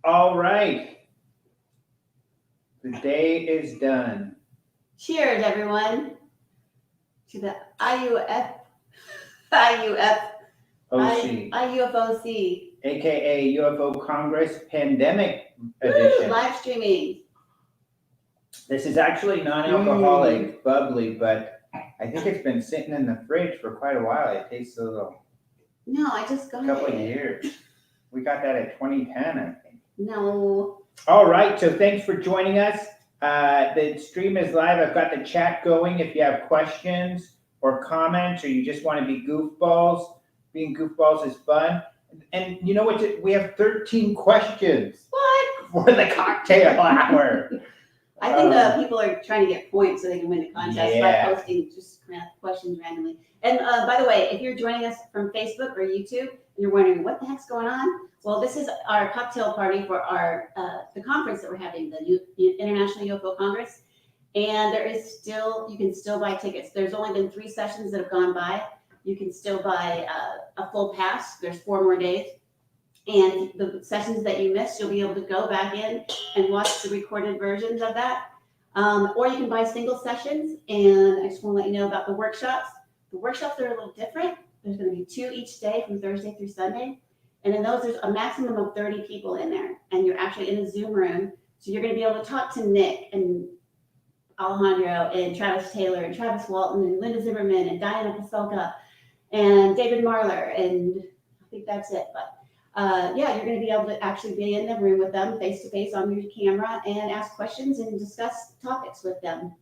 All right. The day is done. Cheers, everyone, to the IUFOC, AKA UFO Congress Pandemic Edition. live streaming. This is actually non-alcoholic bubbly, but I think it's been sitting in the fridge for quite a while. It tastes a little. No, I just got Couple it. of years. We got that at 2010, I think. No. All right, so thanks for joining us. The stream is live. I've got the chat going. If you have questions or comments, or you just want to be goofballs, being goofballs is fun. And you know what? We have 13 questions. What? For the cocktail hour. I think people are trying to get points so they can win the contest by posting just questions randomly. And by the way, if you're joining us from Facebook or YouTube and you're wondering what the heck's going on, well, this is our cocktail party for our the conference that we're having, the International UFO Congress. And you can still buy tickets. There's only been 3 sessions that have gone by. You can still buy a full pass. There's 4 more days. And the sessions that you missed, you'll be able to go back in and watch the recorded versions of that. Or you can buy single sessions. And I just want to let you know about the workshops. The workshops are a little different. There's going to be 2 each day from Thursday through Sunday. And in those, there's a maximum of 30 people in there. And you're actually in a Zoom room. So you're going to be able to talk to Nick and Alejandro and Travis Taylor and Travis Walton and Linda Zimmerman and Diana Pasolka and David Marler. And I think that's it. But you're going to be able to actually be in the room with them face to face on your camera and ask questions and discuss topics with them.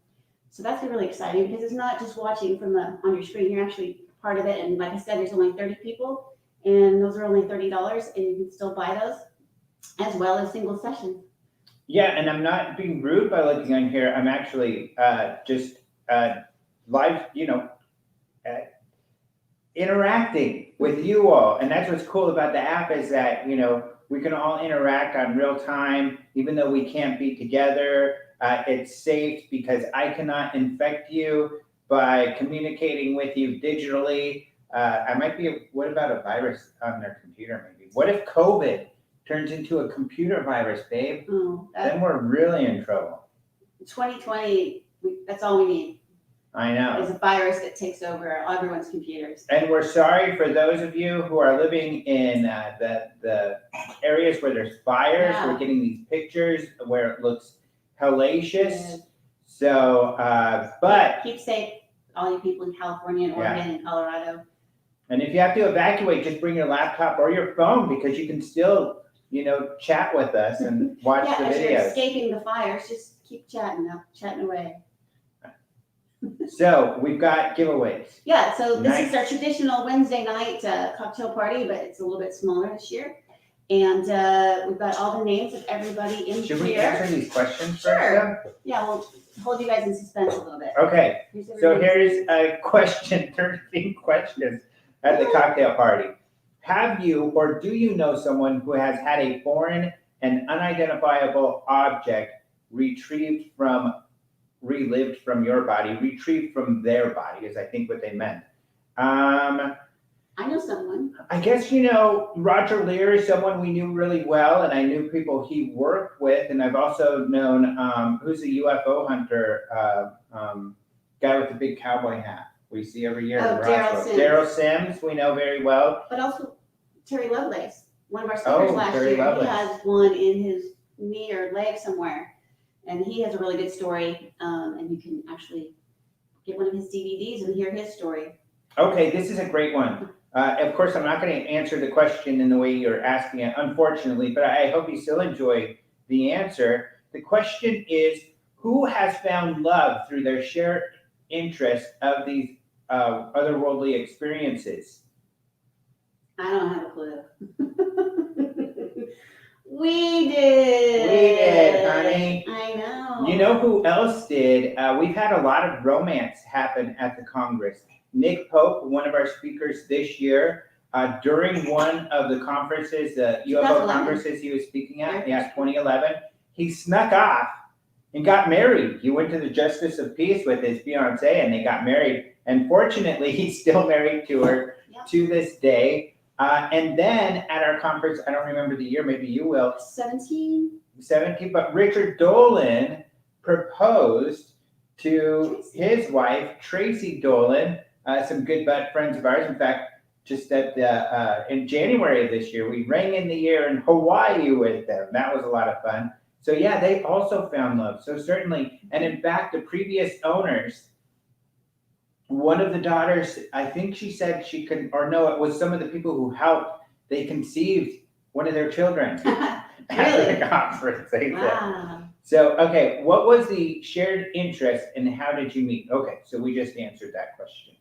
So that's really exciting because it's not just watching on your screen. You're actually part of it. And like I said, there's only 30 people and those are only $30 and you can still buy those as well as single sessions. Yeah, and I'm not being rude by looking on here. I'm actually just live, interacting with you all. And that's what's cool about the app is that, we can all interact on real time, even though we can't be together. It's safe because I cannot infect you by communicating with you digitally. What about a virus on their computer maybe? What if COVID turns into a computer virus, babe? Then we're really in trouble. 2020, that's all we need. I know. Is a virus that takes over everyone's computers. And we're sorry for those of you who are living in the areas where there's fires. Yeah. We're getting these pictures where it looks hellacious. Yeah. So, but keep safe, all you people in California and Oregon and Colorado. And if you have to evacuate, just bring your laptop or your phone because you can still, chat with us and watch the videos. If you're escaping the fires, just keep chatting away. So we've got giveaways. Yeah, so this is our traditional Wednesday night cocktail party, but it's a little bit smaller this year. And we've got all the names of everybody in here. Should we answer these questions Sure. first? Yeah, we'll hold you guys in suspense a little bit. Okay, so here's a question, 13 questions at the cocktail party. Have you or do you know someone who has had a foreign and unidentifiable object relived from your body, retrieved from their body, is I think what they meant. I know someone. I guess, Roger Lear is someone we knew really well, and I knew people he worked with, and I've also known, who's a UFO hunter, guy with the big cowboy hat we see every year. Daryl Sims, we know very well. But also Terry Lovelace, one of our speakers last year. Lovelace. He has one in his knee or leg somewhere. And he has a really good story, and you can actually get one of his DVDs and hear his story. Okay, this is a great one. Of course, I'm not going to answer the question in the way you're asking it, unfortunately, but I hope you still enjoy the answer. The question is, who has found love through their shared interest of these otherworldly experiences? I don't have a clue. We did, honey. I know. You know who else did? We've had a lot of romance happen at the Congress. Nick Pope, one of our speakers this year, during one of the conferences, the UFO Congresses he was speaking at, 2011, he snuck off and got married. He went to the Justice of Peace with his fiancée and they got married. And fortunately, he's still married to her to this day. And then at our conference, I don't remember the year, maybe you will, 17. but Richard Dolan proposed to his wife, Tracy Dolan, some good friends of ours. In fact, just at in January of this year, we rang in the year in Hawaii with them. That was a lot of fun. So yeah, they also found love. So certainly, and in fact, the previous owners, one of the daughters, I think she said she could, or no, it was some of the people who helped. They conceived one of their children at Really? the conference. They said. Wow. So, okay, what was the shared interest and how did you meet? Okay, so we just answered that question.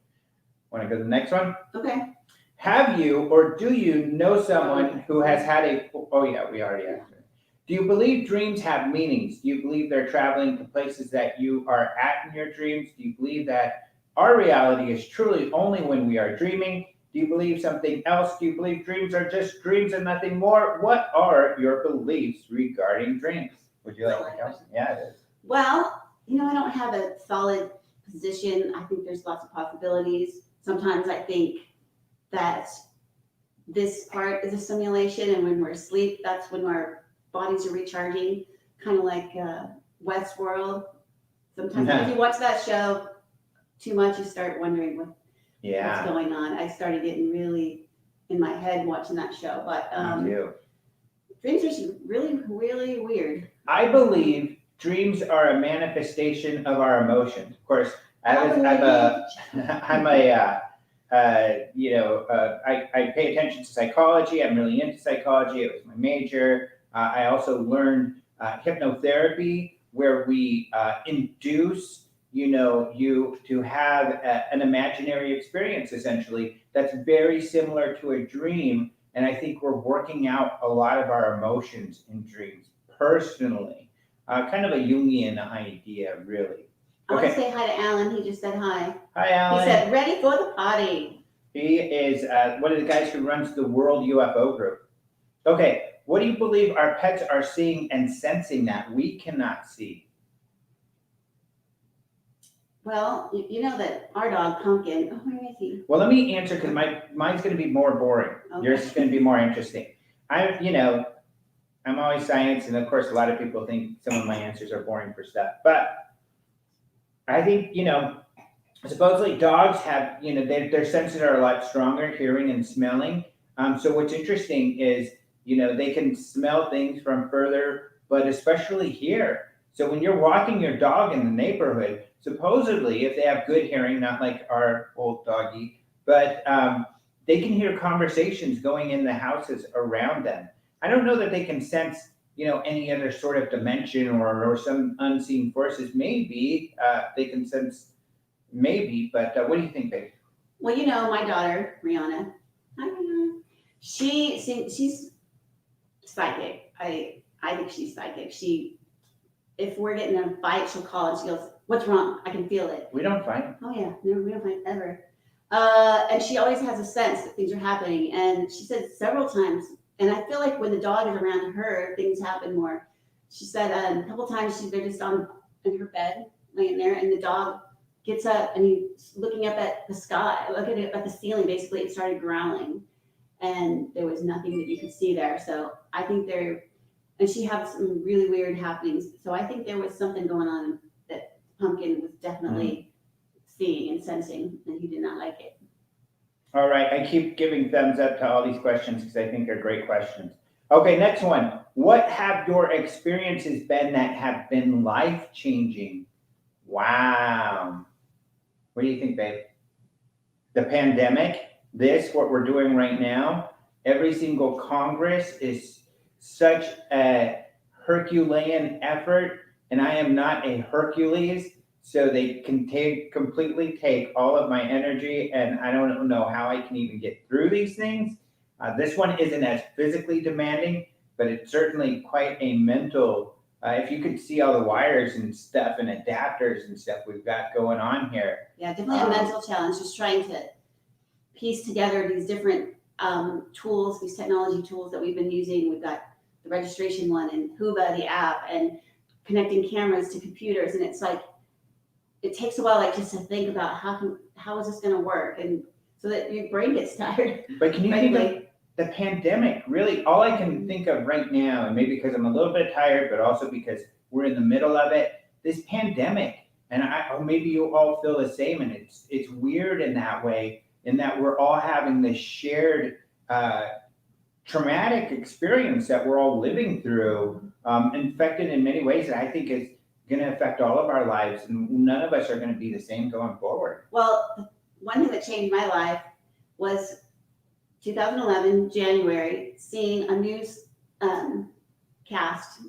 Want to go to the next one? Okay. Have you or do you know someone who has had oh yeah, we already answered. Do you believe dreams have meanings? Do you believe they're traveling to places that you are at in your dreams? Do you believe that our reality is truly only when we are dreaming? Do you believe something else? Do you believe dreams are just dreams and nothing more? What are your beliefs regarding dreams? Would you like to come? Yeah, it is. Well, I don't have a solid position. I think there's lots of possibilities. Sometimes I think that this part is a simulation, and when we're asleep, that's when our bodies are recharging, kind of like Westworld. Sometimes if you watch that show too much, you start wondering what's going on. I started getting really in my head watching that show, but dreams are really, really weird. I believe dreams are a manifestation of our emotions. Of course, I pay attention to psychology. I'm really into psychology. It was my major. I also learned hypnotherapy, where we induce you to have an imaginary experience, essentially, that's very similar to a dream. And I think we're working out a lot of our emotions in dreams, personally. Kind of a Jungian idea, really. I want to say hi to Alan. He just said hi. Hi, Alan. He said, ready for the party. He is one of the guys who runs the World UFO Group. Okay, what do you believe our pets are seeing and sensing that we cannot see? Well, you know that our dog, Pumpkin, where is he? Well, let me answer, because mine's going to be more boring. Okay. Yours is going to be more interesting. I'm always science, and of course, a lot of people think some of my answers are boring for stuff. But I think, supposedly dogs have, their senses are a lot stronger, hearing and smelling. So what's interesting is, they can smell things from further, but especially hear. So when you're walking your dog in the neighborhood, supposedly, if they have good hearing, not like our old doggy, but they can hear conversations going in the houses around them. I don't know that they can sense, any other sort of dimension or some unseen forces. Maybe they can sense, but what do you think, babe? Well, my daughter, Rihanna. Hi, Rihanna. She's psychic. I think she's psychic. If we're getting in a fight, she'll call and she goes, "What's wrong? I can feel it." We don't fight. Oh yeah, no, we don't fight ever. And she always has a sense that things are happening. And she said several times, and I feel like when the dog is around her, things happen more. She said a couple times they're just in her bed, laying there, and the dog gets up and he's looking up at the sky, looking at the ceiling. Basically, it started growling, and there was nothing that you could see there. So I think and she had some really weird happenings. So I think there was something going on that Pumpkin was definitely seeing and sensing, and he did not like it. All right, I keep giving thumbs up to all these questions because I think they're great questions. Okay, next one. What have your experiences been that have been life-changing? Wow. What do you think, babe? The pandemic, what we're doing right now, every single Congress is such a Herculean effort, and I am not a Hercules, so they can completely take all of my energy, and I don't know how I can even get through these things. This one isn't as physically demanding, but it's certainly quite a mental. If you could see all the wires and stuff and adapters and stuff we've got going on here. Yeah, definitely a mental challenge, just trying to piece together these different tools, these technology tools that we've been using. We've got the registration one and Huba, the app, and connecting cameras to computers. And it's like, it takes a while, just to think about how is this going to work? And so that your brain gets tired. But can you think of Frankly. the pandemic? Really, all I can think of right now, and maybe because I'm a little bit tired, but also because we're in the middle of it, this pandemic, and or maybe you all feel the same, and it's weird in that way, in that we're all having this shared traumatic experience that we're all living through, infected in many ways that I think is going to affect all of our lives, and none of us are going to be the same going forward. Well, one thing that changed my life was 2011, January, seeing a news cast,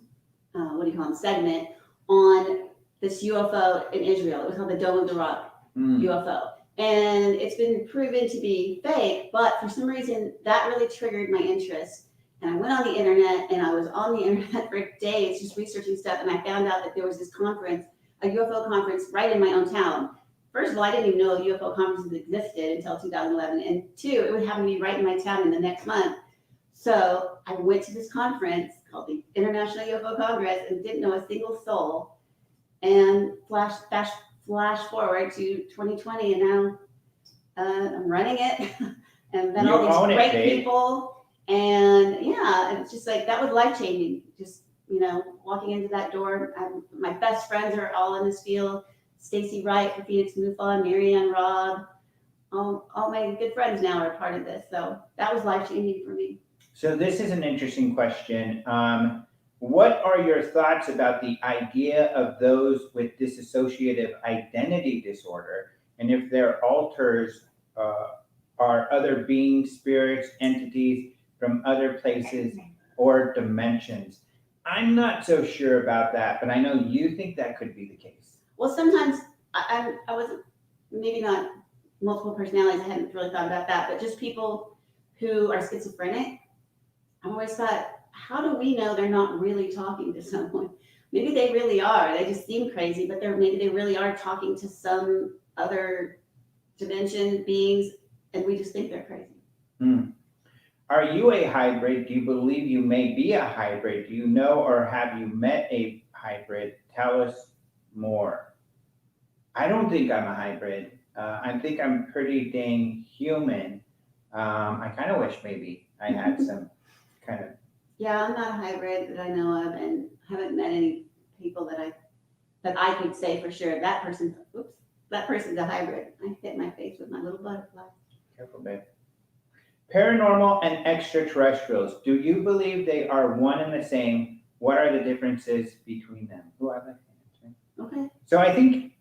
what do you call them, segment on this UFO in Israel. It was called the Dome of the Rock UFO. And it's been proven to be fake, but for some reason that really triggered my interest. And I went on the internet, and I was on the internet for days just researching stuff, and I found out that there was this conference, a UFO conference right in my own town. First of all, I didn't even know UFO conferences existed until 2011. And two, it would happen to be right in my town in the next month. So I went to this conference called the International UFO Congress and didn't know a single soul. And flash forward to 2020, and now I'm running it, and met all these great people. And yeah, it's just like, that was life changing. Just, walking into that door. My best friends are all in this field. Stacy Wright for Phoenix MUFON, Marianne Robb, all my good friends now are part of this. So that was life changing for me. So this is an interesting question. What are your thoughts about the idea of those with dissociative identity disorder, and if their alters are other beings, spirits, entities from other places or dimensions? I'm not so sure about that, but I know you think that could be the case. Well, sometimes I wasn't, maybe not multiple personalities, I hadn't really thought about that, but just people who are schizophrenic, I always thought, how do we know they're not really talking to someone? Maybe they really are. They just seem crazy, but maybe they really are talking to some other dimension beings, and we just think they're crazy. Are you a hybrid? Do you believe you may be a hybrid? Do you know or have you met a hybrid? Tell us more. I don't think I'm a hybrid. I think I'm pretty dang human. I kind of wish maybe I had some kind of. Yeah, I'm not a hybrid that I know of, and haven't met any people that I could say for sure that person's a hybrid. I hit my face with my little butterfly. Careful, babe. Paranormal and extraterrestrials. Do you believe they are one and the same? What are the differences between them? Who I like to answer. Okay. So I think,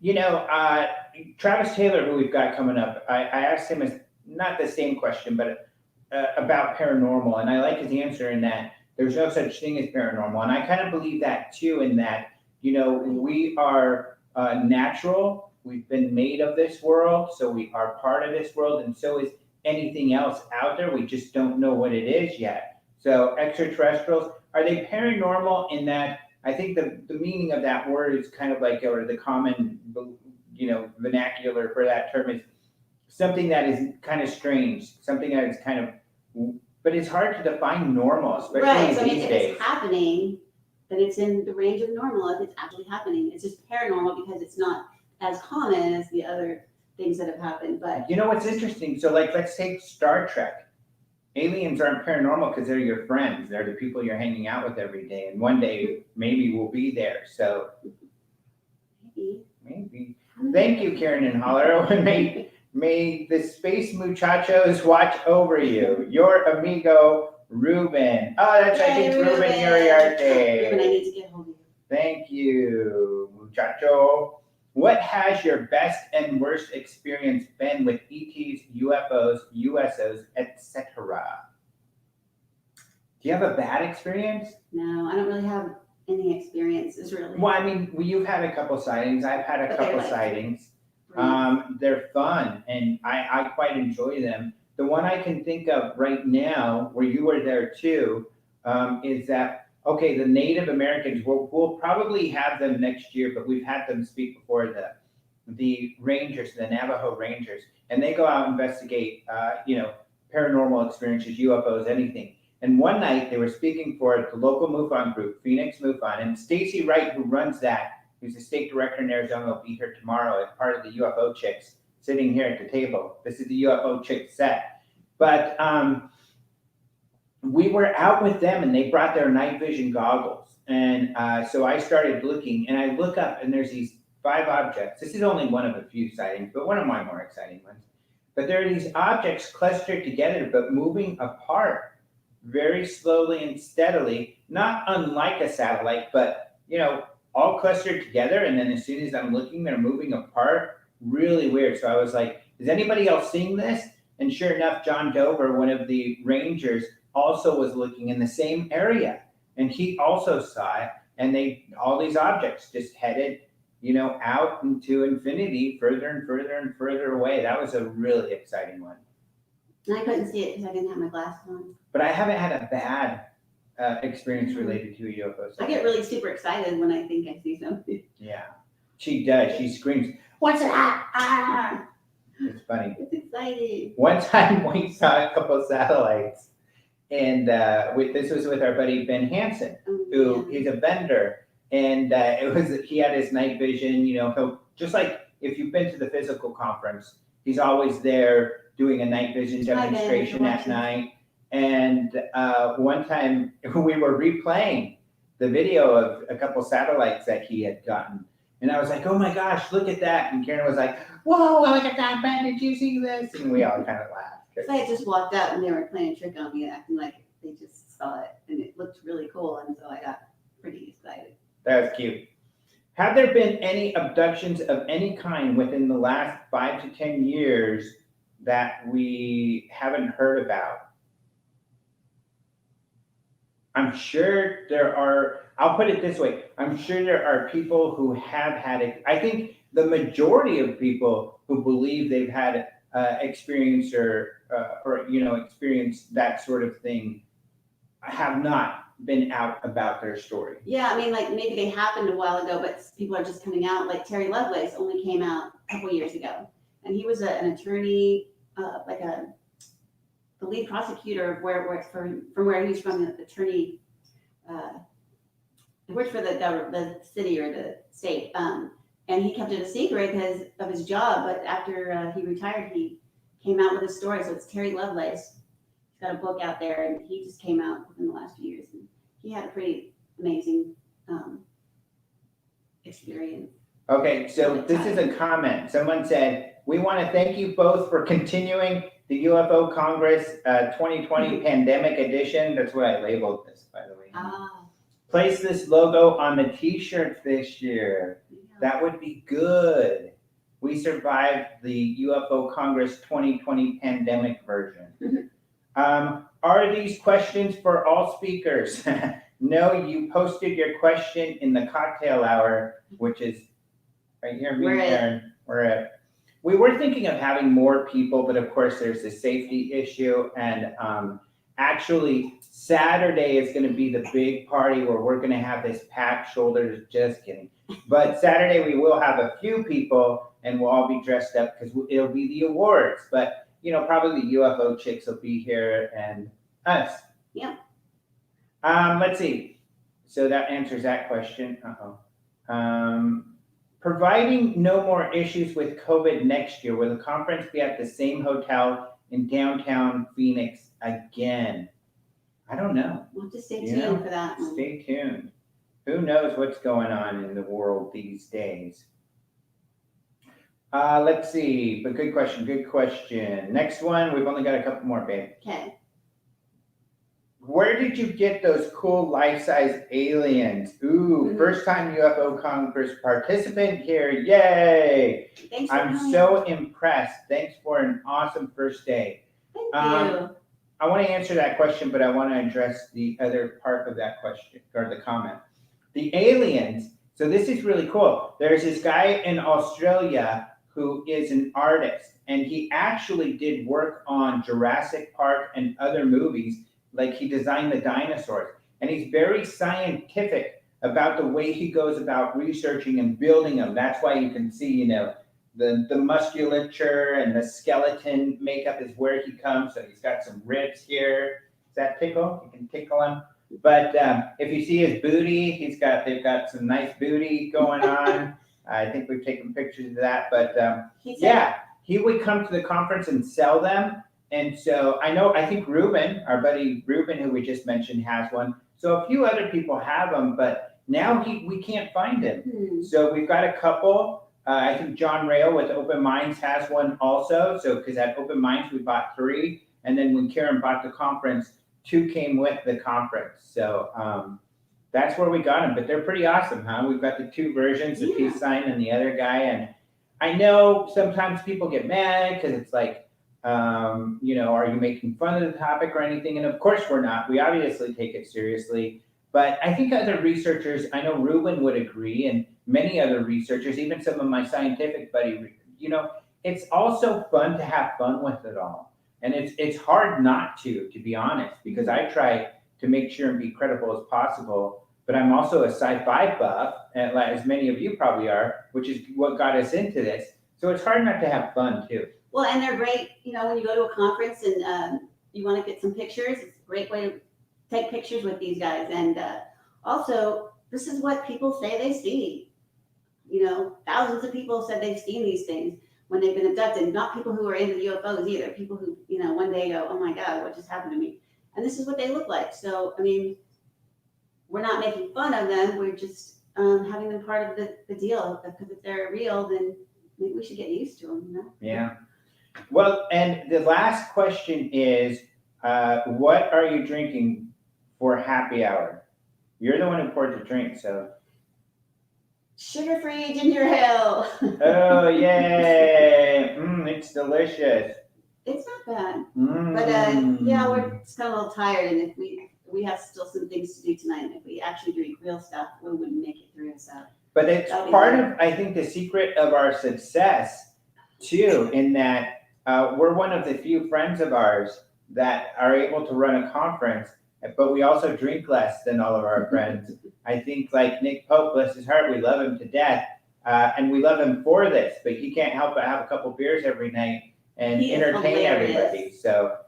Travis Taylor, who we've got coming up, I asked him not the same question, but about paranormal. And I like his answer in that there's no such thing as paranormal. And I kind of believe that too, in that, we are natural. We've been made of this world. So we are part of this world. And so is anything else out there. We just don't know what it is yet. So extraterrestrials, are they paranormal in that? I think the meaning of that word is kind of like, or the common, vernacular for that term is something that is kind of strange, something that is kind of, but it's hard to define normal, especially right. So these if days. It's happening, then it's in the range of normal. If it's actually happening, it's just paranormal because it's not as common as the other things that have happened. But you know what's interesting? So let's take Star Trek. Aliens aren't paranormal because they're your friends. They're the people you're hanging out with every day. And one day, maybe we'll be there. So maybe. Thank you, Karen and Holler. May the space muchachos watch over you. Your amigo, Ruben. Oh, that's, I think, Ruben Uriarte. Ruben, I need to get hold of you. Thank you, muchacho. What has your best and worst experience been with ETs, UFOs, USOs, etc.? Do you have a bad experience? No, I don't really have any experiences, really. Well, I mean, you've had a couple sightings. I've had a couple sightings. They're fun, and I quite enjoy them. The one I can think of right now, where you were there too, is that, okay, the Native Americans, we'll probably have them next year, but we've had them speak before, the Rangers, the Navajo Rangers, and they go out and investigate, paranormal experiences, UFOs, anything. And one night they were speaking for the local MUFON group, Phoenix MUFON, and Stacy Wright, who runs that, who's the state director in Arizona, will be here tomorrow as part of the UFO Chicks, sitting here at the table. This is the UFO chick set. But we were out with them and they brought their night vision goggles. And so I started looking and I look up and there's these 5 objects. This is only one of a few sightings, but one of my more exciting ones. But there are these objects clustered together, but moving apart very slowly and steadily, not unlike a satellite, but, all clustered together. And then as soon as I'm looking, they're moving apart. Really weird. So I was like, is anybody else seeing this? And sure enough, John Dover, one of the rangers, also was looking in the same area. And he also saw it. And all these objects just headed, out into infinity, further and further and further away. That was a really exciting one. I couldn't see it because I didn't have my glasses on. But I haven't had a bad experience related to a UFO. I get really super excited when I think I see something. Yeah, she does. She screams, "What's that?" Ah! It's funny. It's exciting. One time we saw a couple of satellites, and this was with our buddy Ben Hansen, who he's a vendor, and he had his night vision. He'll, just like if you've been to the physical conference, he's always there doing a night vision demonstration at night. And one time we were replaying the video of a couple satellites that he had gotten. And I was like, oh my gosh, look at that. And Karen was like, whoa, look at that, Ben, did you see this? And we all kind of laughed. So I just walked out and they were playing a trick on me, acting like they just saw it. And it looked really cool. And so I got pretty excited. That was cute. Have there been any abductions of any kind within the last 5 to 10 years that we haven't heard about? I'm sure there are, I'll put it this way, I'm sure there are people who have had it. I think the majority of people who believe they've had experience or experienced that sort of thing have not been out about their story. Yeah, I mean, like maybe they happened a while ago, but people are just coming out. Like Terry Lovelace only came out a couple years ago. And he was an attorney, the lead prosecutor of from where he's from, the attorney, he worked for the city or the state, and he kept it a secret because of his job. But after he retired, he came out with a story. So it's Terry Lovelace. He's got a book out there, and he just came out within the last few years. And he had a pretty amazing experience. Okay, so this is a comment. Someone said, we want to thank you both for continuing the UFO Congress 2020 Pandemic Edition. That's what I labeled this, by the way. Place this logo on the t-shirts this year. Yeah. That would be good. We survived the UFO Congress 2020 pandemic version. Are these questions for all speakers? No, you posted your question in the cocktail hour, which is right here. We were thinking of having more people, but of course there's a safety issue. And actually, Saturday is going to be the big party where we're going to have this packed shoulders. Just kidding. But Saturday we will have a few people and we'll all be dressed up because it'll be the awards. But, probably the UFO chicks will be here and us. Yeah. Let's see. So that answers that question. Providing no more issues with COVID next year, will the conference be at the same hotel in downtown Phoenix again? I don't know. We'll just stay tuned for that one. Stay tuned. Who knows what's going on in the world these days? Let's see. But good question. Next one. We've only got a couple more, babe. Okay. Where did you get those cool life-size aliens? Ooh, first time UFO Congress participant here. Yay! Thanks for I'm coming. so impressed. Thanks for an awesome first day. Thank you. I want to answer that question, but I want to address the other part of that question, or the comment. The aliens, so this is really cool. There's this guy in Australia who is an artist, and he actually did work on Jurassic Park and other movies. Like he designed the dinosaurs, and he's very scientific about the way he goes about researching and building them. That's why you can see, the musculature and the skeleton makeup is where he comes. So he's got some ribs here. Does that tickle? You can tickle him. But if you see his booty, they've got some nice booty going on. I think we've taken pictures of that. But he would come to the conference and sell them. And so I think Ruben, our buddy Ruben, who we just mentioned, has one. So a few other people have them, but now we can't find him. So we've got a couple. I think John Rail with Open Minds has one also. So because at Open Minds we bought 3, and then when Karen bought the conference, 2 came with the conference. So that's where we got them. But they're pretty awesome, huh? We've got the 2 versions, the peace sign and the other guy. And I know sometimes people get mad because it's like, are you making fun of the topic or anything? And of course we're not. We obviously take it seriously. But I think other researchers, I know Ruben would agree, and many other researchers, even some of my scientific buddy, it's also fun to have fun with it all. And it's hard not to be honest, because I try to make sure and be credible as possible. But I'm also a sci-fi buff, as many of you probably are, which is what got us into this. So it's hard not to have fun too. Well, and they're great, when you go to a conference and you want to get some pictures, it's a great way to take pictures with these guys. And also, this is what people say they see. Thousands of people said they've seen these things when they've been abducted. Not people who are into the UFOs either. People who, one day go, oh my God, what just happened to me? And this is what they look like. So, we're not making fun of them. We're just having them part of the deal. Because if they're real, then maybe we should get used to them. Yeah. Well, and the last question is, what are you drinking for happy hour? You're the one who poured the drink, so. Sugar-free ginger ale. Oh, yay. It's delicious. It's not bad. But we're just kind of a little tired, and if we have still some things to do tonight, and if we actually drink real stuff, we wouldn't make it through. So. But it's part of, I think, the secret of our success too, in that we're one of the few friends of ours that are able to run a conference, but we also drink less than all of our friends. I think like Nick Pope, bless his heart, we love him to death, and we love him for this, but he can't help but have a couple beers every night and entertain everybody. So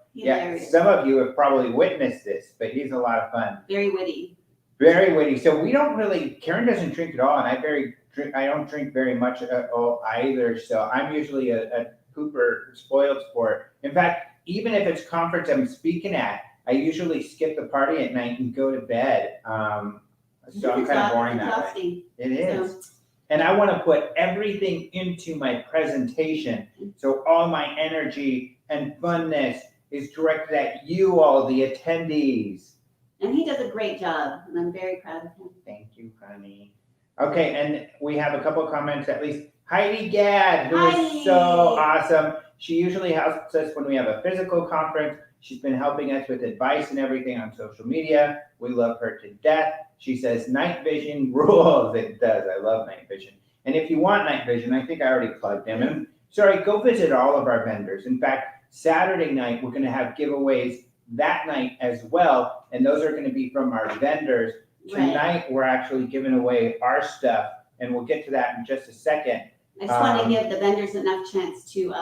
some of you have probably witnessed this, but he's a lot of fun. Very witty. Very witty. So we don't really, Karen doesn't drink at all, and I don't drink very much at all either. So I'm usually a Cooper spoiled sport. In fact, even if it's conference I'm speaking at, I usually skip the party at night and go to bed. So I'm kind of boring that way. It is. So. And I want to put everything into my presentation. So all my energy and funness is directed at you all, the attendees. And he does a great job, and I'm very proud of him. Thank you, honey. Okay, and we have a couple of comments, at least. Heidi Gadd, who is so awesome. She usually helps us when we have a physical conference. She's been helping us with advice and everything on social media. We love her to death. She says night vision rules. It does. I love night vision. And if you want night vision, I think I already plugged them in. Sorry, go visit all of our vendors. In fact, Saturday night, we're going to have giveaways that night as well. And those are going to be from our vendors. Tonight, we're actually giving away our stuff. And we'll get to that in just a second. I just want to give the vendors enough chance to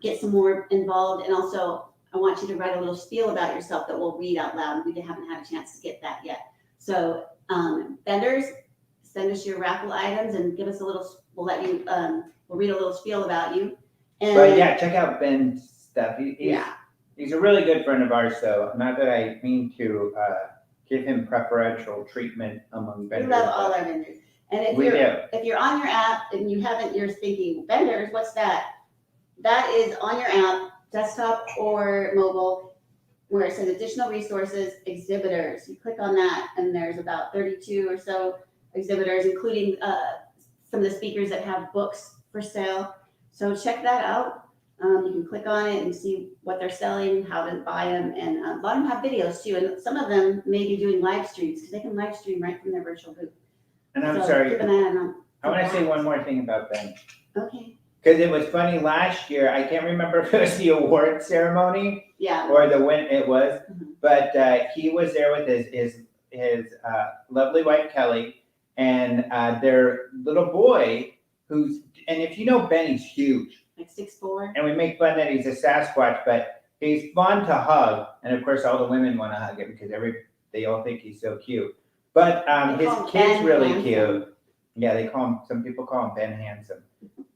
get some more involved. And also, I want you to write a little spiel about yourself that we'll read out loud. We haven't had a chance to get that yet. So vendors, send us your raffle items and give us a little, we'll read a little spiel about you. And but yeah, check out Ben's stuff. He's a really good friend of ours, so not that I mean to give him preferential treatment among vendors. We love all our vendors. And if you're on your app and you're thinking, vendors, what's that? That is on your app, desktop or mobile, where it says additional resources, exhibitors. You click on that, and there's about 32 or so exhibitors, including some of the speakers that have books for sale. So check that out. You can click on it and see what they're selling, how to buy them, and a lot of them have videos too. And some of them may be doing live streams because they can live stream right from their virtual booth. And I'm sorry, I want to say one more thing about Ben. Okay. Because it was funny last year, I can't remember if it was the award ceremony or the when it was, but he was there with his lovely wife Kelly and their little boy and if you know Ben, he's huge. Like 6'4". And we make fun that he's a Sasquatch, but he's fun to hug. And of course, all the women want to hug him because they all think he's so cute. But his kid's really cute. Yeah, some people call him Ben Handsome.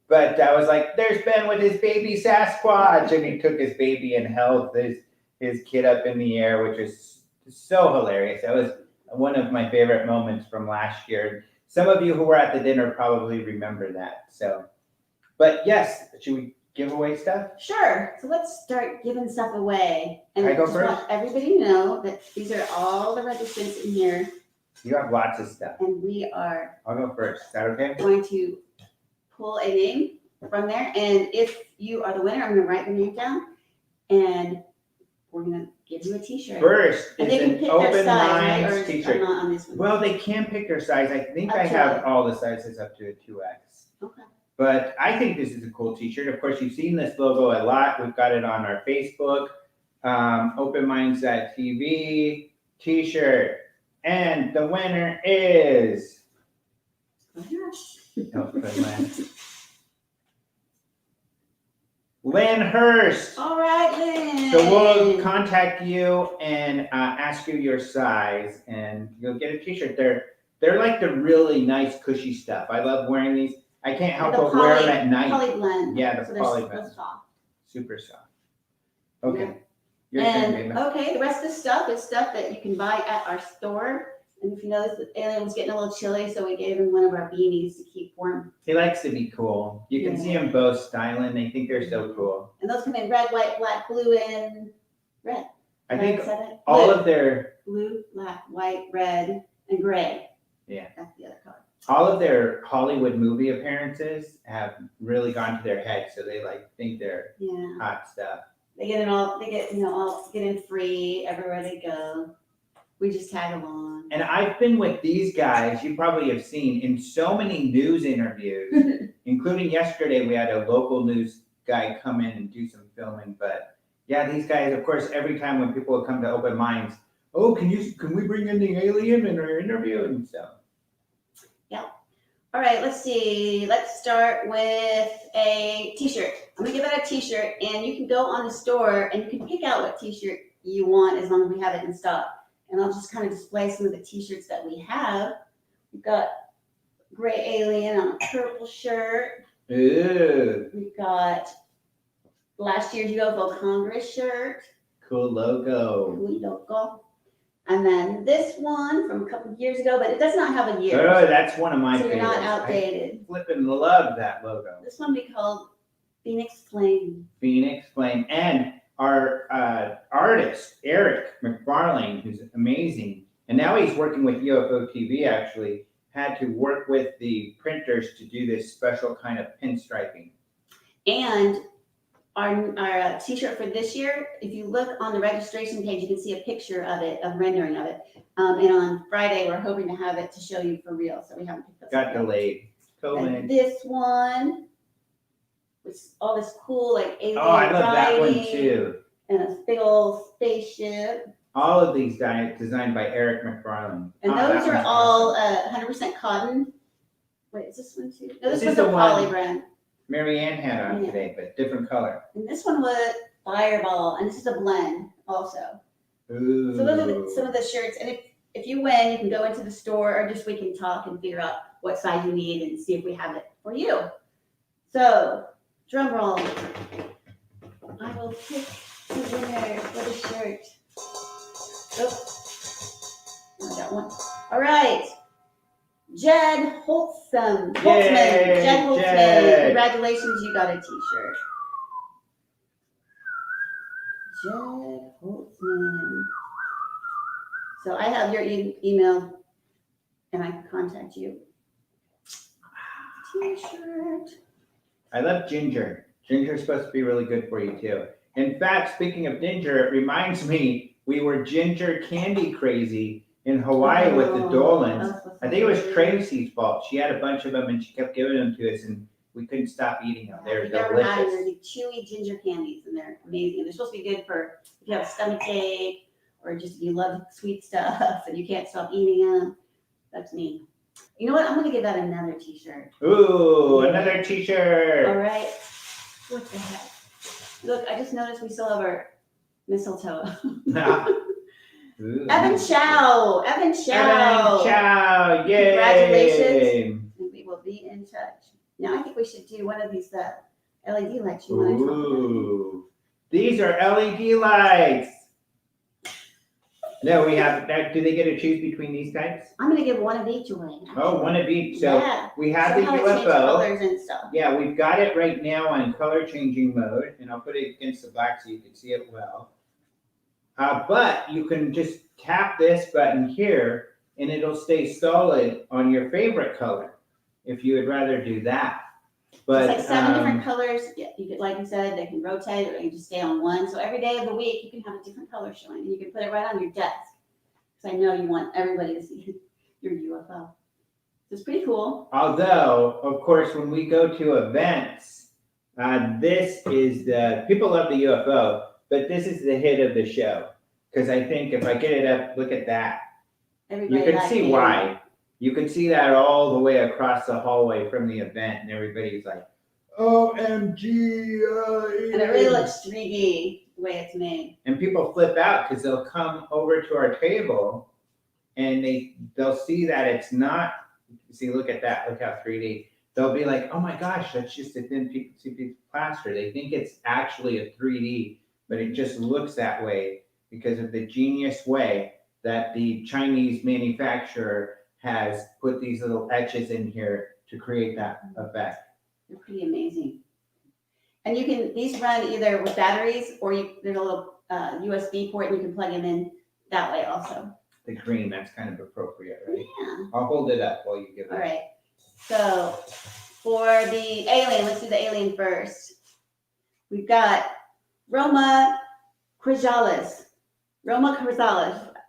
But I was like, there's Ben with his baby Sasquatch. And he took his baby and held his kid up in the air, which is so hilarious. That was one of my favorite moments from last year. Some of you who were at the dinner probably remember that. So, but yes, should we give away stuff? Sure. So let's start giving stuff away. And Can I go just want first? everybody to know that these are all the registrants in here, You have lots of stuff. and we are I'll go first. Is that okay? going to pull a name from there. And if you are the winner, I'm going to write your name down, and we're going to give you a T-shirt. First And is they can an pick open their size, right? Or minds is- t-shirt. I'm not on this one. Well, they can pick their size. I think Up I to have it. all the sizes up to a 2X. Okay. But I think this is a cool t-shirt. Of course, you've seen this logo a lot. We've got it on our Facebook, openminds.tv t-shirt. And the winner is... No, Lynn. Lynn Hurst. All right, Lynn. So we'll contact you and ask you your size, and you'll get a t-shirt. They're like the really nice cushy stuff. I love wearing these. I can't help The but wear them poly- at night. Poly blend. Yeah, the So they're poly so blend. soft. Super soft. Okay. Yeah. Your turn, And baby. okay, the rest of the stuff is stuff that you can buy at our store. And if you notice, the alien was getting a little chilly, so we gave him one of our beanies to keep warm. He likes to be cool. You can Yeah. see them both styling. They think they're so cool. And those come in red, white, black, blue, and red. I Did think say that? all Blue. of their Blue, black, white, red, and gray. Yeah. That's the other color. all of their Hollywood movie appearances have really gone to their head, so they like think they're Yeah. hot stuff. They get in all, they get, all get in free everywhere they go. We just tag along. And I've been with these guys, you probably have seen, in so many news interviews, including yesterday, we had a local news guy come in and do some filming. But yeah, these guys, of course, every time when people come to Open Minds, oh, can we bring in the alien in our interview and stuff? All right, let's see. Let's start with a t-shirt. I'm gonna give it a t-shirt, and you can go on the store and you can pick out what t-shirt you want as long as we have it in stock. And I'll just kind of display some of the t-shirts that we have. We've got gray alien on a purple shirt. Ooh, We've got last year's UFO Congress shirt. cool logo. Cool logo. And then this one from a couple of years ago, but it does not have a year. Oh, that's one of my so you're favorites. not outdated. I flippin' love that logo. This one we called Phoenix Flame. Phoenix Flame, and our artist, Eric McFarlane, who's amazing, and now he's working with UFO TV actually, had to work with the printers to do this special kind of pinstriping. And our t-shirt for this year, if you look on the registration page, you can see a picture of it, a rendering of it. And on Friday, we're hoping to have it to show you for real, so we haven't picked those Got up yet. delayed. And COVID. this one, with all this cool like alien Oh, I love that one writing too. and a big old spaceship. All of these designed by Eric McFarlane. And Oh, those that are one's all awesome. 100% cotton. Wait, is this one too? No, this This is one's the a one- poly brand. Marianne had on Yeah. today, but different color. And this one was Fireball, and this is a blend also. Ooh. So those are some of the shirts. And if you win, you can go into the store, or just we can talk and figure out what size you need and see if we have it for you. So, drum roll. I will pick the winner for the shirt. Oh, I got one. All right. Jed Holtzman. Yay, Jed Holtzman. Jed. Congratulations, you got a t-shirt. Jed Holtzman. So I have your email, and I can contact you. T-shirt. I love ginger. Ginger's supposed to be really good for you too. In fact, speaking of ginger, it reminds me we were ginger candy crazy in Hawaii with the Dolans. I think it was Tracy's fault. She had a bunch of them and she kept giving them to us and we couldn't stop eating them. They're delicious. They're chewy ginger candies, and they're amazing. They're supposed to be good for if you have a stomach ache or just if you love sweet stuff and you can't stop eating them. That's me. You know what? I'm gonna give that another t-shirt. Ooh, another All t-shirt. right. What the heck? Look, I just noticed we still have our mistletoe. Ooh. Evan Chow. Evan Chow. Evan Chow. Yay. Congratulations. And we will be in touch. Now I think we should do one of these LED lights you want to talk about. Ooh, these are LED lights. No, we have, do they get to choose between these types? I'm gonna give one of each away. Oh, one of each. So Yeah. we have Show the how to change UFO. colors and stuff. Yeah, we've got it right now on color changing mode, and I'll put it against the black so you can see it well. But you can just tap this button here, and it'll stay solid on your favorite color if you would rather do that. But It's like 7 different colors. Yeah, you could, like you said, they can rotate or you can just stay on one. So every day of the week, you can have a different color showing, and you can put it right on your desk. Because I know you want everybody to see your UFO. So it's pretty cool. Although, of course, when we go to events, this is people love the UFO, but this is the hit of the show. Because I think if I get it up, look at that. Everybody You can see why. You can see that all the way across the hallway from the event, and everybody's like, OMG. And it really looks 3D the way it's made. And people flip out because they'll come over to our table and they'll see that it's not, see, look at that, look how 3D. They'll be like, oh my gosh, that's just a thin piece of plaster. They think it's actually a 3D, but it just looks that way because of the genius way that the Chinese manufacturer has put these little etches in here to create that effect. They're pretty amazing. And these run either with batteries or there's a little USB port and you can plug them in that way also. The green, that's kind of appropriate, right? Yeah. I'll hold it up while you give it. All right. So for the alien, let's do the alien first. We've got Roma Crisalis.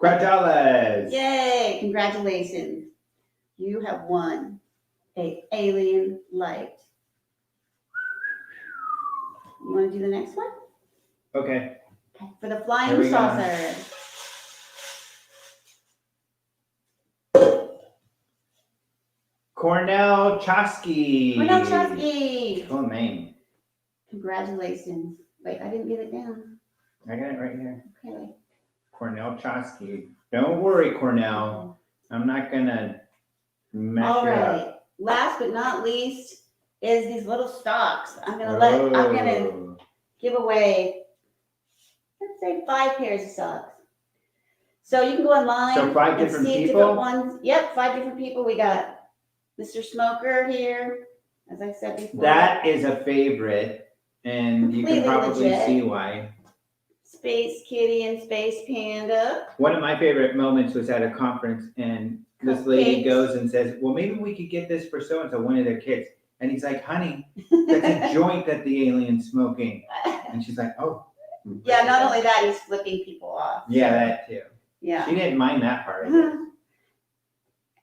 Congratulations! Yay! Congratulations. You have won an alien light. You want to do the next one? Okay. Okay. For the Here flying we go. saucer. Cornell Chosky. Cornell Chesky. Cool name. Congratulations. Wait, I didn't get it down. I got it right here. Okay. Cornell Chosky. Don't worry, Cornell. I'm not gonna mess All you right. up. Last but not least is these little stocks. I'm gonna Oh. give away, let's say 5 pairs of socks. So you can go online So 5 and different see people? different ones. Yep, 5 different people. We got Mr. Smoker here, as I said before. That is a favorite, and you can Completely probably legit. see why. Space Kitty and Space Panda. One of my favorite moments was at a conference, and this lady Cupcakes. goes and says, well, maybe we could get this for so-and-so, one of their kids. And he's like, honey, that's a joint that the alien's smoking. And she's like, oh. Yeah, not only that, he's flipping people off. Yeah, that too. Yeah. She didn't mind that part of it.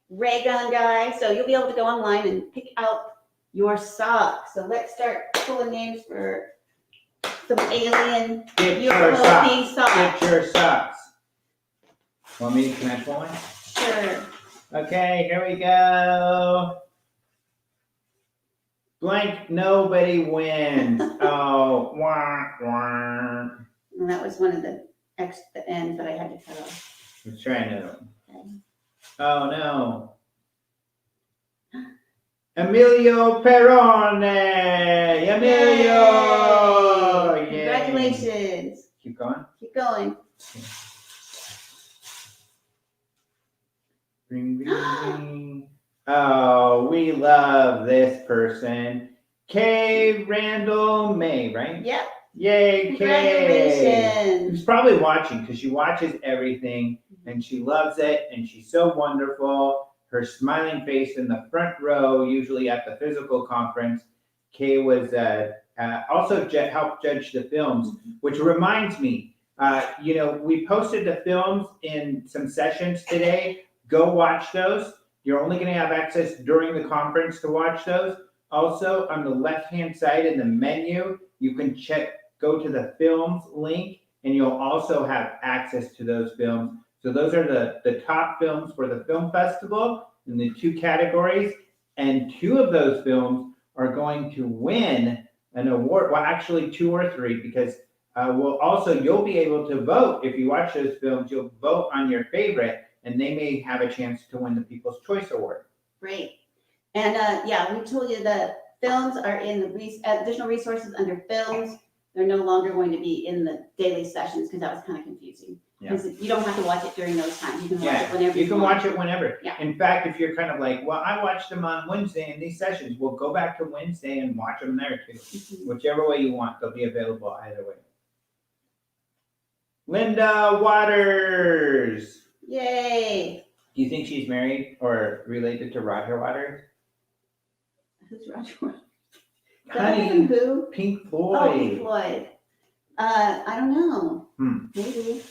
Ray gun guy. So you'll be able to go online and pick out your socks. So let's start pulling names for some alien Get your UFO socks. themed socks. Get your socks. Want me to connect one? Sure. Okay, here we go. Blank, nobody wins. Oh, wah, wah. And that was one of the ends that I had to cut off. Let's try another one. Okay. Oh no. Emilio Perrone! Emilio! Yay! Yay. Congratulations. Keep going. Keep going. Ring, ring, ring. Oh, we love this person. Kay Randall May, right? Yep. Yay, Kay! Congratulations. She's probably watching because she watches everything and she loves it and she's so wonderful. Her smiling face in the front row, usually at the physical conference. Kay was also helped judge the films, which reminds me, we posted the films in some sessions today. Go watch those. You're only going to have access during the conference to watch those. Also, on the left-hand side in the menu, you can go to the films link, and you'll also have access to those films. So those are the top films for the film festival in the 2 categories, and 2 of those films are going to win an award. Well, actually 2 or 3, because you'll be able to vote. If you watch those films, you'll vote on your favorite, and they may have a chance to win the People's Choice Award. Great. And we told you the films are in the additional resources under films. They're no longer going to be in the daily sessions because that was kind of confusing. Because you don't have to watch it during those times. You can watch it whenever you can watch it whenever. Yeah. In fact, if you're kind of like, well, I watched them on Wednesday in these sessions, well, go back to Wednesday and watch them there too. Whichever way you want, they'll be available either way. Linda Waters. Yay! Do you think she's married or related to Roger Waters? Who's Roger Waters? Honey, Who? Pink Floyd. Oh, Pink Floyd. I don't know. Maybe.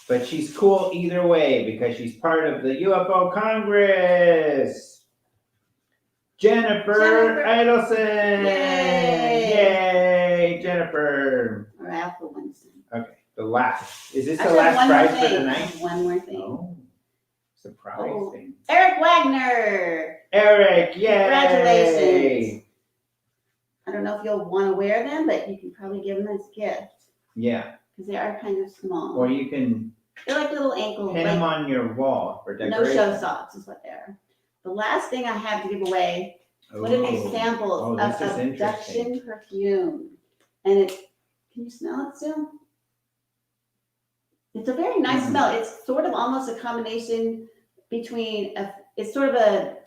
But she's cool either way because she's part of the UFO Congress. Jennifer Idelson. Yay, Jennifer. Or Apple Wednesday. Okay, the last. Is this the Actually, last one more prize for the thing. night? One more thing. Oh, surprise thing. Eric Wagner. Eric, yay. Congratulations. I don't know if you'll want to wear them, but you can probably give them as a gift. Yeah. Because they are kind of small. Or you can They're like little ankle, pin them on your wall for decoration. no-show socks is what they are. The last thing I have to give away, what are these samples of abduction perfume? And it, can you smell it still? It's a very nice smell. It's sort of almost a combination between, it's sort of a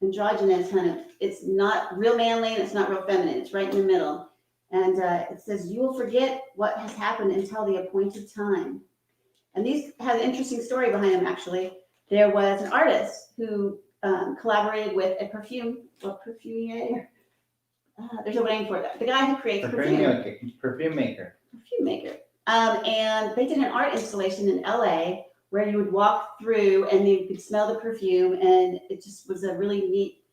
androgynous kind of, it's not real manly and it's not real feminine. It's right in the middle. And it says, you will forget what has happened until the appointed time. And these have an interesting story behind them, actually. There was an artist who collaborated with a perfumier. There's a name for it. The guy who creates perfume. Perfume maker. Perfume maker. And they did an art installation in LA where you would walk through and you could smell the perfume, and it just was a really neat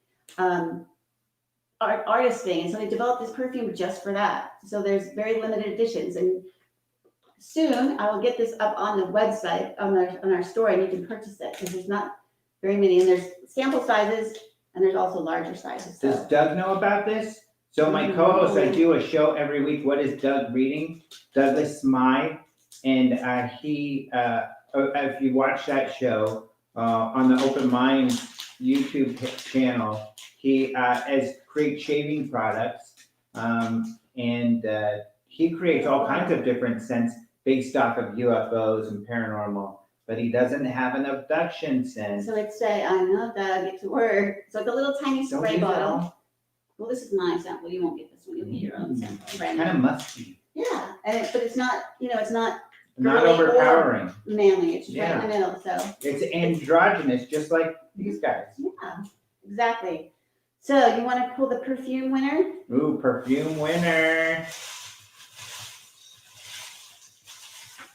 artist thing. And so they developed this perfume just for that. So there's very limited editions, and soon I will get this up on the website on our store, and you can purchase it because there's not very many, and there's sample sizes and there's also larger sizes. So. Does Doug know about this? So my co-host, I do a show every week. What is Doug reading? Douglas Smythe, and he. If you watch that show on the Open Minds YouTube channel, he creates shaving products, and he creates all kinds of different scents based off of UFOs and paranormal. But he doesn't have an abduction scent. So it'd say, "I know that, get to work." So it's a little tiny spray bottle. Well, this is my sample. You won't get this one. You'll get your own sample. Kind of musky. Yeah, but it's not. It's not. Not overpowering. Manly. It's just right in the middle. So it's androgynous, just like these guys. Yeah, exactly. So you want to pull the perfume winner? Ooh, perfume winner.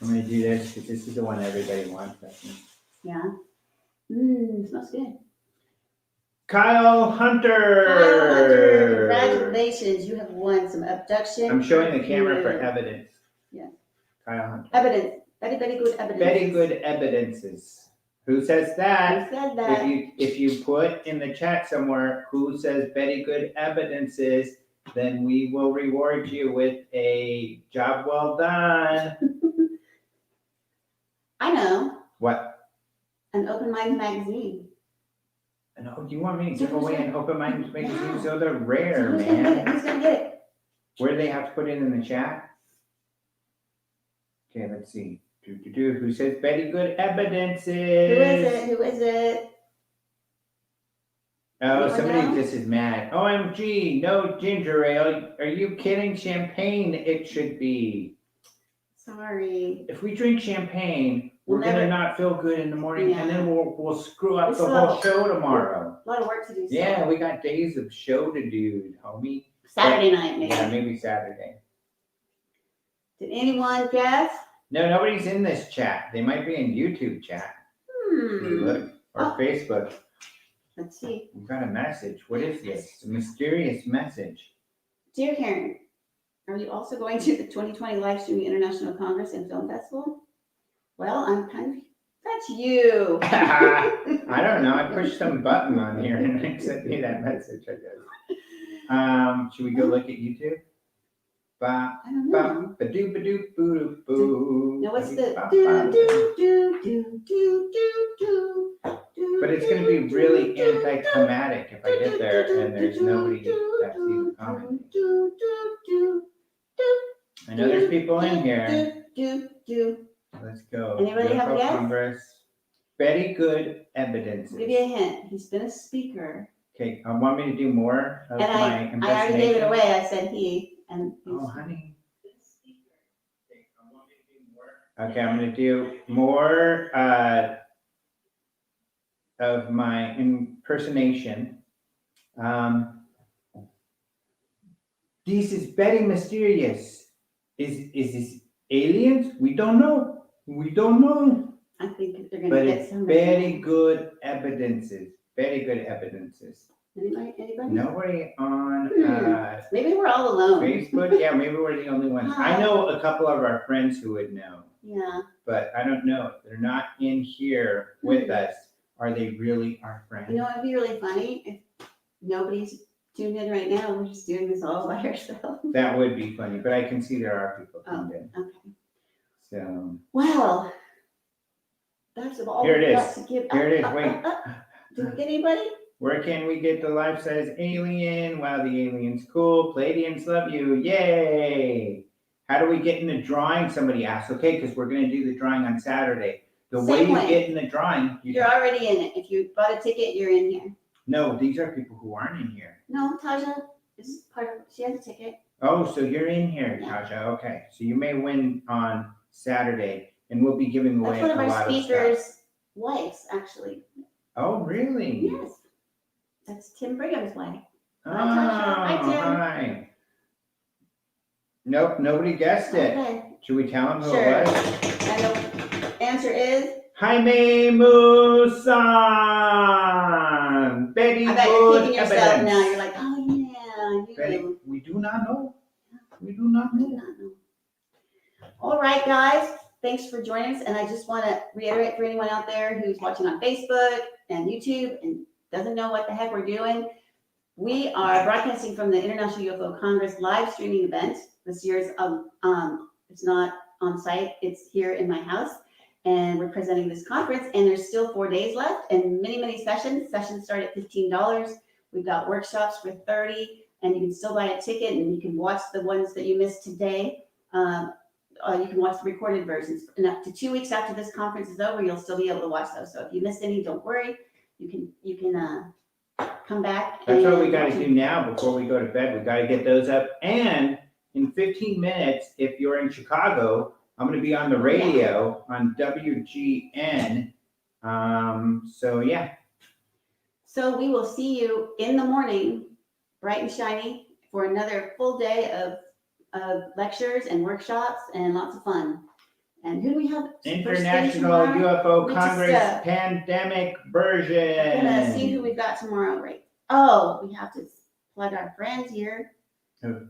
I'm gonna do this because this is the one everybody wants, I think. Yeah. Smells good. Kyle Hunter. Kyle Hunter, congratulations! You have won some abduction. I'm showing the camera for evidence. Yeah. Kyle Hunter. Evidence. Very good evidence. Very good evidences. Who says that? Who said that? If you put in the chat somewhere who says very good evidences, then we will reward you with a job well done. I know. What? An Open Minds magazine. No, do you want me to give away an Open Minds magazine? Yeah. So they're rare, Who's gonna man. get it? Who's gonna get it? Where do they have to put it in the chat? Okay, let's see. Who says very good evidences? Who is it? Oh, Anyone somebody know? just is mad. OMG, no ginger ale. Are you kidding? Champagne, it should be. Sorry. If we drink champagne, we're gonna not feel good in the morning, and then we'll screw up We the still whole show tomorrow. A lot of work to do. Yeah, we got days of show to do, homie. Saturday night, maybe. Yeah, maybe Saturday. Did anyone guess? No, nobody's in this chat. They might be in YouTube chat. Look, or Facebook. Let's see. We've got a message. What is this? A mysterious message. Dear Karen, are you also going to the 2020 Live Streaming International Congress and Film Festival? Well, I'm kind of. That's you. I don't know. I pushed some button on here and it sent me that message, I guess. Should we go look at YouTube? I don't know. Ba-doo-ba-doo-boo-boo. Now what's the do do do do do do do do But it's going to be really anticlimactic if I get there and there's nobody that's even commenting. I know there's people in here. Let's go. Anybody have a UFO guess? Congress. Very good evidence. I'll give you a hint. He's been a speaker. Okay, want me to do more of And my I already impersonation? gave it away. I said he. And he's Oh, honey. Okay, I'm going to do more of my impersonation. This is very mysterious. Is this aliens? We don't know. We don't know. I think they're going But to get it's somebody. very good evidences. Very good evidences. Anybody? Nobody on Maybe we're all alone. Facebook. Yeah, maybe we're the only ones. I know a couple of our friends who would know. Yeah. But I don't know. They're not in here with us. Are they really our friends? You know, it'd be really funny if nobody's tuned in right now. We're just doing this all by ourselves. That would be funny. But I can see there are people tuned in. Okay. So. Well, that's all Here it we've is. got to give. Here it is. Wait. Did we get anybody? Where can we get the life-size alien? Wow, the alien's cool. Palladians love you. Yay! How do we get in the drawing? Somebody asked. Okay, because we're going to do the drawing on Saturday. The way you get in the drawing. You're already in it. If you bought a ticket, you're in here. No, these are people who aren't in here. No, Taja is part of. She has a ticket. Oh, so you're in here, Tasha. Okay, so you may win on Saturday, and we'll be giving away That's one of a lot our of speakers' stuff. wives, actually. Oh, really? Yes. That's Tim Brigham's wife. Oh, Hi, Tim. hi. Nope, nobody guessed it. Okay. Should we tell them who Sure. it was? And the answer is. Jaime Musan. Very I bet you're good kicking yourself evidence. now. You're like, oh yeah, Very, you. we do not know. We do not know. All right, guys. Thanks for joining us. And I just want to reiterate for anyone out there who's watching on Facebook and YouTube and doesn't know what the heck we're doing. We are broadcasting from the International UFO Congress live streaming event. This year's it's not on site. It's here in my house. And we're presenting this conference, and there's still 4 days left and many sessions. Sessions start at $15. We've got workshops for $30, and you can still buy a ticket, and you can watch the ones that you missed today. You can watch the recorded versions. And up to 2 weeks after this conference is over, you'll still be able to watch those. So if you missed any, don't worry. You can come back. That's what we got to do now before we go to bed. We got to get those up. And in 15 minutes, if you're in Chicago, I'm going to be on the radio on WGN. So, yeah. So we will see you in the morning, bright and shiny, for another full day of lectures and workshops and lots of fun. And who do we have? International UFO Congress pandemic version. I'm going to see who we've got tomorrow, right? Oh, we have to plug our friends here. Who?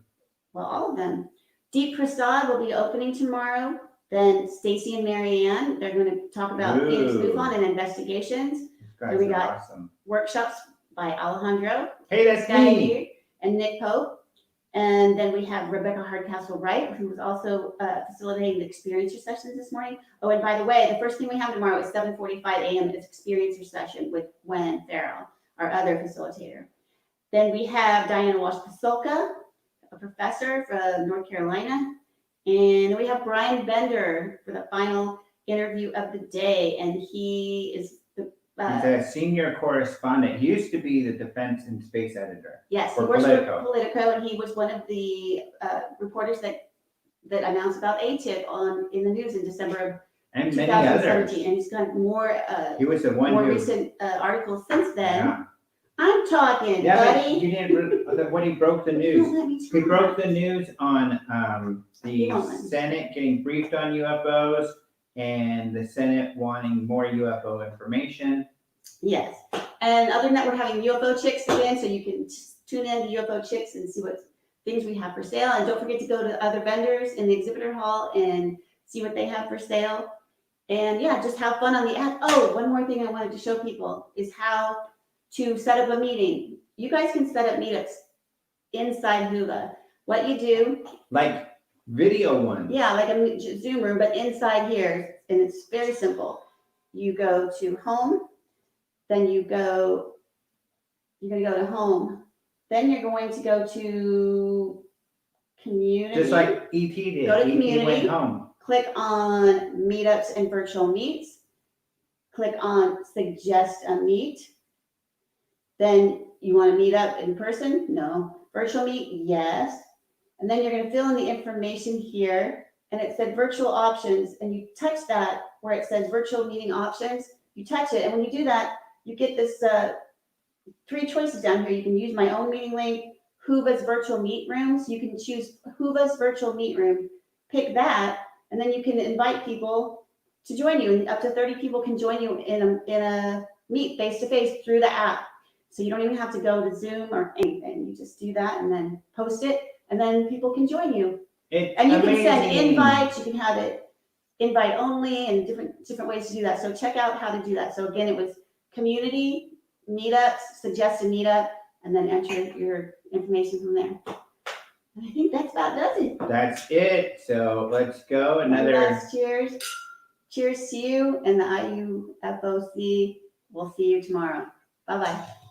Well, all of them. Deep Prasad will be opening tomorrow. Then Stacy and Marianne, they're going to talk about Phoenix MUFON and investigations. Guys we are got awesome. Workshops by Alejandro. Hey, that's me. And Nick Pope. And then we have Rebecca Hardcastle Wright, who was also facilitating the experiencer sessions this morning. Oh, and by the way, the first thing we have tomorrow is 7:45 a.m. It's experiencer session with Gwen Farrell, our other facilitator. Then we have Diana Walsh-Pasulka, a professor from North Carolina. And we have Brian Bender for the final interview of the day. And he is he's a senior correspondent. He used to be the defense and space editor. Yes, for he works Politico. for Politico, and he was one of the reporters that announced about ATIP in the news in December of And 2017. many others. And he's got more He was the one more who. recent articles since then. Yeah. I'm talking, Yeah, but buddy. you didn't. When he broke the news, Don't let me he talk. broke the news on the Hold on. Senate getting briefed on UFOs and the Senate wanting more UFO information. Yes. And other than that, we're having UFO Chicks again, so you can tune in to UFO Chicks and see what things we have for sale. And don't forget to go to other vendors in the exhibitor hall and see what they have for sale. And yeah, just have fun on the app. Oh, one more thing I wanted to show people is how to set up a meeting. You guys can set up meetups inside Hula. What you do, Like video ones. yeah, like a Zoom room, but inside here, and it's very simple. You go to home, then you're going to go to home. Then you're going to go to community. Just like ET did. Go to ET community. went home. Click on meetups and virtual meets. Click on suggest a meet. Then you want to meet up in person? No. Virtual meet? Yes. And then you're going to fill in the information here. And it said virtual options. And you touch that where it says virtual meeting options. You touch it. And when you do that, you get this 3 choices down here. You can use my own meeting link, Huva's virtual meet rooms. You can choose Huva's virtual meet room. Pick that. And then you can invite people to join you. And up to 30 people can join you in a meet face-to-face through the app. So you don't even have to go to Zoom or anything. You just do that and then post it, and then people can join you. And you can send invites. You can have it invite only, and different ways to do that. So check out how to do that. So again, it was community, meetups, suggest a meetup, and then enter your information from there. And I think that's about does it. That's it. So let's go. One Another. last cheers. Cheers to you and the IUFOC. We'll see you tomorrow. Bye-bye.